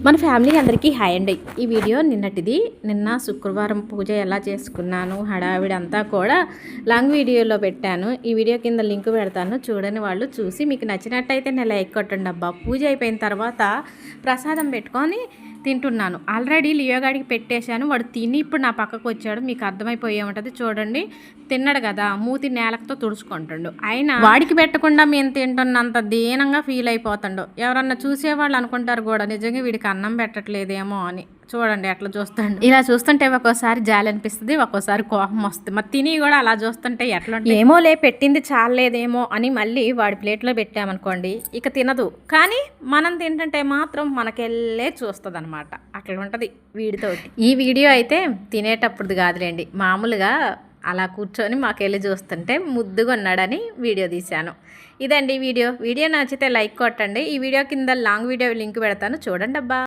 మన ఫ్యామిలీ అందరికీ హాయ్ అండి. ఈ వీడియో నిన్నటిది. నిన్న శుక్రవారం పూజ ఎలా చేసుకున్నాను హడావిడి అంతా కూడా లాంగ్ వీడియోలో పెట్టాను. ఈ వీడియో కింద లింక్ పెడతాను, చూడని వాళ్ళు చూసి మీకు నచ్చినట్టయితే నేను లైక్ కొట్టండి అబ్బా. పూజ అయిపోయిన తర్వాత ప్రసాదం పెట్టుకొని తింటున్నాను. ఆల్రెడీ లియోగాడికి పెట్టేశాను, వాడు తిని ఇప్పుడు నా పక్కకు వచ్చాడు. మీకు అర్థమైపోయే ఉంటుంది చూడండి. తిన్నాడు కదా, మూతి నేలకతో తుడుచుకుంటుండు. అయినా వాడికి పెట్టకుండా మేము తింటున్నంత దీనంగా ఫీల్ అయిపోతుండు. ఎవరన్నా చూసేవాళ్ళు అనుకుంటారు కూడా నిజంగా వీడికి అన్నం పెట్టట్లేదేమో అని. చూడండి ఎట్లా చూస్తాడు. ఇలా చూస్తుంటే ఒక్కోసారి జాలి అనిపిస్తుంది, ఒక్కోసారి కోపం వస్తుంది. మరి తిని కూడా అలా చూస్తుంటే ఎట్లా ఏమోలే పెట్టింది చాలేదేమో అని మళ్ళీ వాడి ప్లేట్లో పెట్టామనుకోండి ఇక తినదు. కానీ మనం తింటుంటే మాత్రం మనకెళ్ళే చూస్తుంది అనమాట. అట్లా ఉంటుంది వీడితో. ఈ వీడియో అయితే తినేటప్పుడు కాదులేండి, మామూలుగా అలా కూర్చొని మాకెళ్ళి చూస్తుంటే ముద్దుగా ఉన్నాడని వీడియో తీశాను. ఇదండి వీడియో నచ్చితే లైక్ కొట్టండి. ఈ వీడియో కింద లాంగ్ వీడియో లింక్ పెడతాను, చూడండి అబ్బా.